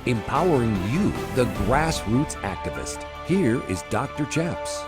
empowering you, the grassroots activist. Here is Dr. Chaps.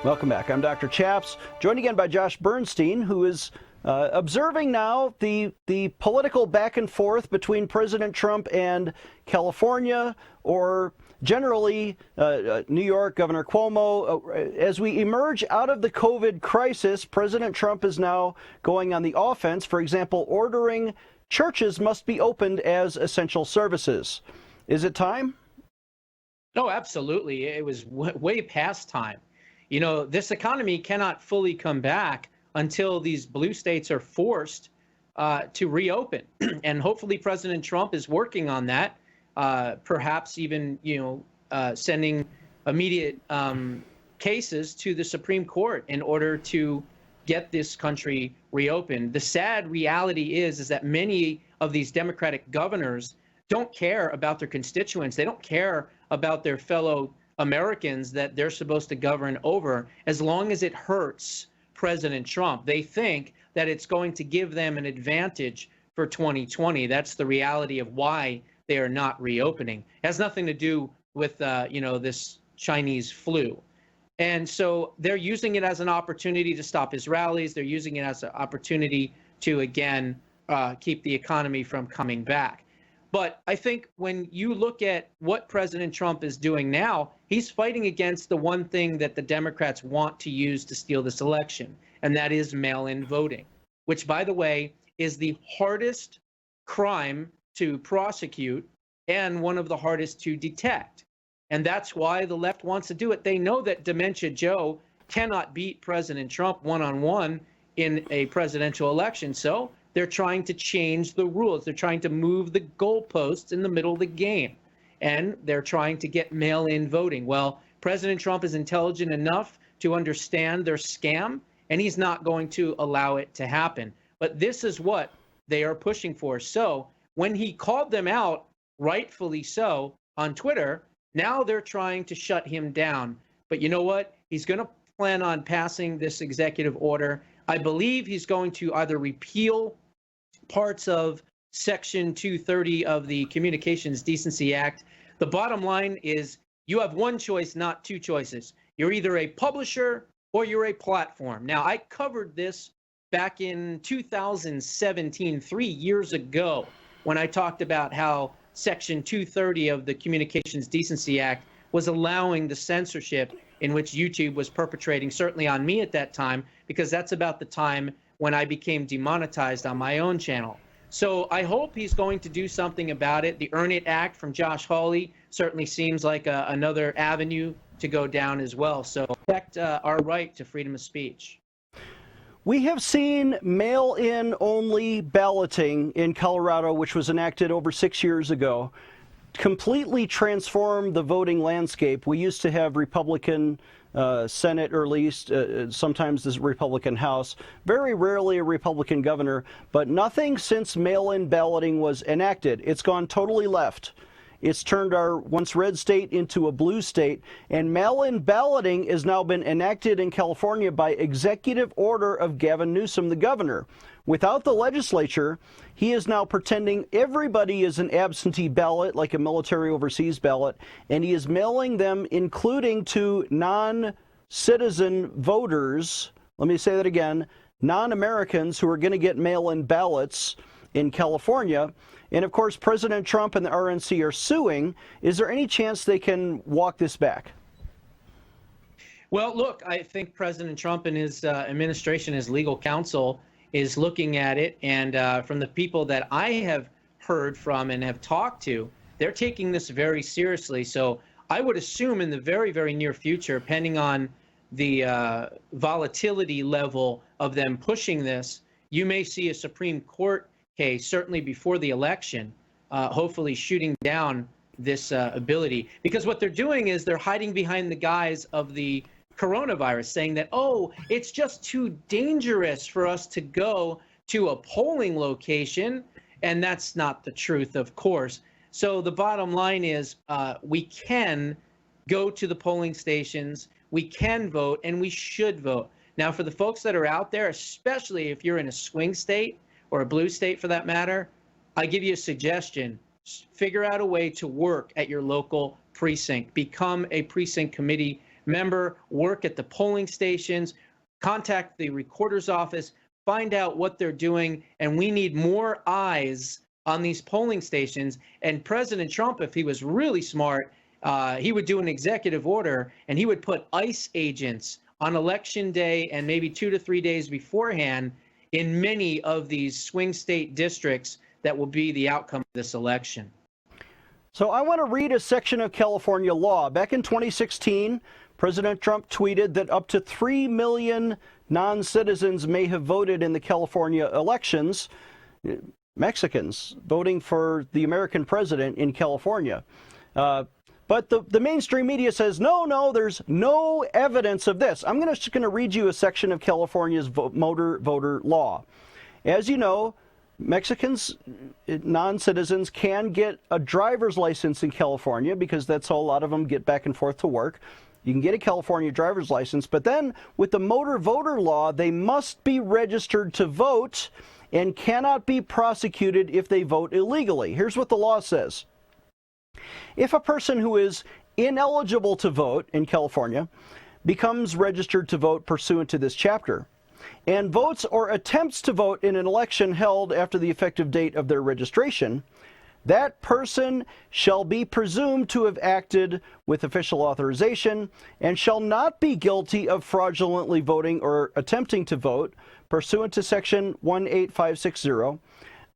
Welcome back. I'm Dr. Chaps, joined again by Josh Bernstein, who is observing now the political back and forth between President Trump and California, or generally New York, Governor Cuomo. As we emerge out of the COVID crisis, President Trump is now going on the offense, for example, ordering churches must be opened as essential services. Is it time? No, absolutely. It was way past time. You know, this economy cannot fully come back until these blue states are forced to reopen. And hopefully President Trump is working on that, perhaps even, sending immediate cases to the Supreme Court in order to get this country reopened. The sad reality is that many of these Democratic governors don't care about their constituents. They don't care about their fellow Americans that they're supposed to govern over, as long as it hurts President Trump. They think that it's going to give them an advantage for 2020. That's the reality of why they are not reopening. It has nothing to do with, this Chinese flu. And so they're using it as an opportunity to stop his rallies. They're using it as an opportunity to, again, keep the economy from coming back. But I think when you look at what President Trump is doing now, he's fighting against the one thing that the Democrats want to use to steal this election, and that is mail-in voting, which, by the way, is the hardest crime to prosecute and one of the hardest to detect. And that's why the left wants to do it. They know that Dementia Joe cannot beat President Trump one-on-one in a presidential election. So they're trying to change the rules. They're trying to move the goalposts in the middle of the game. And they're trying to get mail-in voting. Well, President Trump is intelligent enough to understand their scam, and he's not going to allow it to happen. But this is what they are pushing for. So when he called them out, rightfully so, on Twitter, now they're trying to shut him down. But you know what? He's going to plan on passing this executive order. I believe he's going to either repeal parts of Section 230 of the Communications Decency Act. The bottom line is you have one choice, not two choices. You're either a publisher or you're a platform. Now, I covered this back in 2017, 3 years ago, when I talked about how Section 230 of the Communications Decency Act was allowing the censorship in which YouTube was perpetrating, certainly on me at that time, because that's about the time when I became demonetized on my own channel. So I hope he's going to do something about it. The Earn It Act from Josh Hawley certainly seems like another avenue to go down as well. So protect our right to freedom of speech. We have seen mail-in only balloting in Colorado, which was enacted over 6 years ago, completely transform the voting landscape. We used to have Republican Senate, or at least sometimes the Republican House, very rarely a Republican governor, but nothing since mail-in balloting was enacted. It's gone totally left. It's turned our once red state into a blue state, and mail-in balloting has now been enacted in California by executive order of Gavin Newsom, the governor. Without the legislature, he is now pretending everybody is an absentee ballot, like a military overseas ballot, and he is mailing them, including to non-citizen voters. Let me say that again, non-Americans who are going to get mail-in ballots in California. And of course, President Trump and the RNC are suing. Is there any chance they can walk this back? Well, look, I think President Trump and his administration, his legal counsel, is looking at it. And from the people that I have heard from and have talked to, they're taking this very seriously. So I would assume in the very, very near future, depending on the volatility level of them pushing this, you may see a Supreme Court case, certainly before the election, hopefully shooting down this ability. Because what they're doing is they're hiding behind the guise of the coronavirus, saying that, oh, it's just too dangerous for us to go to a polling location. And that's not the truth, of course. So the bottom line is we can go to the polling stations, we can vote, and we should vote. Now, for the folks that are out there, especially if you're in a swing state or a blue state for that matter, I give you a suggestion. figure out a way to work at your local precinct. Become a precinct committee member, work at the polling stations, contact the recorder's office, find out what they're doing, and we need more eyes on these polling stations. And President Trump, if he was really smart, he would do an executive order and he would put ICE agents on election day and maybe 2 to 3 days beforehand in many of these swing state districts that will be the outcome of this election. So I want to read a section of California law. Back in 2016, President Trump tweeted that up to 3 million non-citizens may have voted in the California elections, Mexicans voting for the American president in California. But the mainstream media says, no, there's no evidence of this. I'm just going to read you a section of California's motor voter law. As you know, Mexicans, non-citizens, can get a driver's license in California because that's how a lot of them get back and forth to work. You can get a California driver's license, but then with the motor voter law, they must be registered to vote and cannot be prosecuted if they vote illegally. Here's what the law says. If a person who is ineligible to vote in California becomes registered to vote pursuant to this chapter and votes or attempts to vote in an election held after the effective date of their registration, that person shall be presumed to have acted with official authorization and shall not be guilty of fraudulently voting or attempting to vote pursuant to Section 18560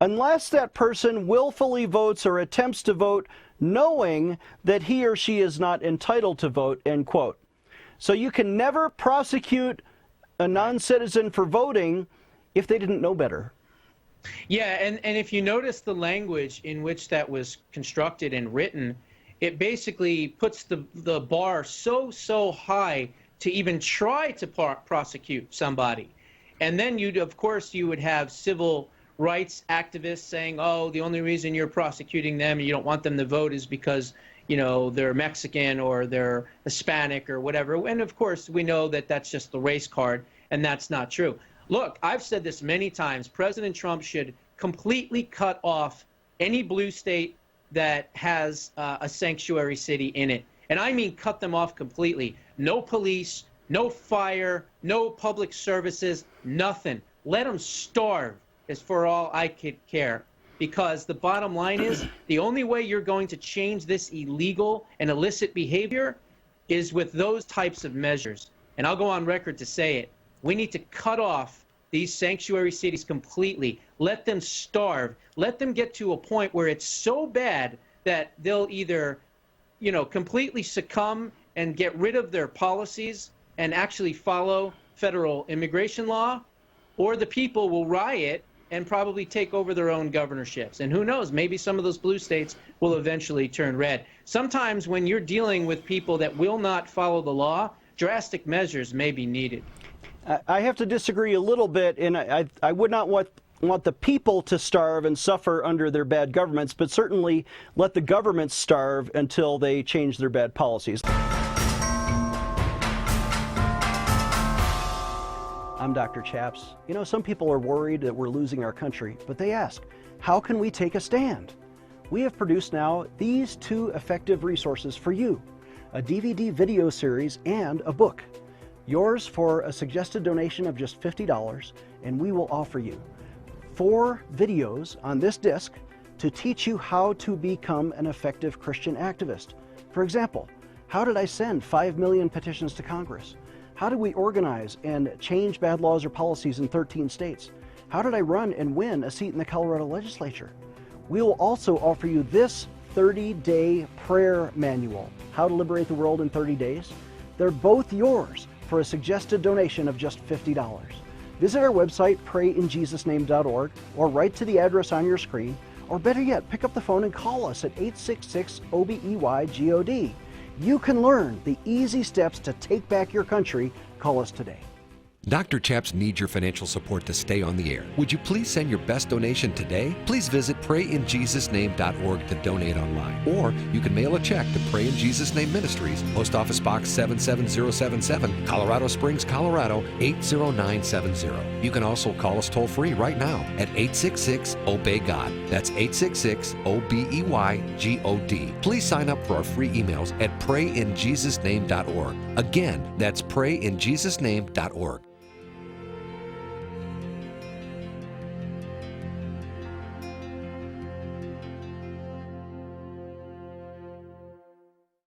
unless that person willfully votes or attempts to vote knowing that he or she is not entitled to vote, end quote. So you can never prosecute a non-citizen for voting if they didn't know better. Yeah, and if you notice the language in which that was constructed and written, it basically puts the bar so high to even try to prosecute somebody. And then of course you would have civil rights activists saying, oh, the only reason you're prosecuting them and you don't want them to vote is because, they're Mexican or they're Hispanic or whatever. And of course, we know that that's just the race card, and that's not true. Look, I've said this many times. President Trump should completely cut off any blue state that has a sanctuary city in it. And I mean cut them off completely. No police, no fire, no public services, nothing. Let them starve. Is for all I could care, because the bottom line is the only way you're going to change this illegal and illicit behavior is with those types of measures. And I'll go on record to say it. We need to cut off these sanctuary cities completely. Let them starve. Let them get to a point where it's so bad that they'll either, completely succumb and get rid of their policies and actually follow federal immigration law, or the people will riot and probably take over their own governorships. And who knows, maybe some of those blue states will eventually turn red. Sometimes when you're dealing with people that will not follow the law, drastic measures may be needed. I have to disagree a little bit, and I would not want the people to starve and suffer under their bad governments, but certainly let the governments starve until they change their bad policies. I'm Dr. Chaps. Some people are worried that we're losing our country, but they ask, how can we take a stand? We have produced now these 2 effective resources for you, a DVD video series and a book. Yours for a suggested donation of just $50, and we will offer you 4 videos on this disc to teach you how to become an effective Christian activist. For example, how did I send 5 million petitions to Congress? How did we organize and change bad laws or policies in 13 states? How did I run and win a seat in the Colorado legislature? We will also offer you this 30-day prayer manual, How to Liberate the World in 30 Days. They're both yours for a suggested donation of just $50. Visit our website, prayinjesusname.org, or write to the address on your screen, or better yet, pick up the phone and call us at 866-OBEY-GOD. You can learn the easy steps to take back your country. Call us today. Dr. Chaps needs your financial support to stay on the air. Would you please send your best donation today? Please visit prayinjesusname.org to donate online. Or you can mail a check to Pray in Jesus Name Ministries, Post Office Box 77077, Colorado Springs, Colorado 80970. You can also call us toll-free right now at 866-OBEY-GOD. That's 866-OBEYGOD. Please sign up for our free emails at prayinjesusname.org. Again, that's prayinjesusname.org.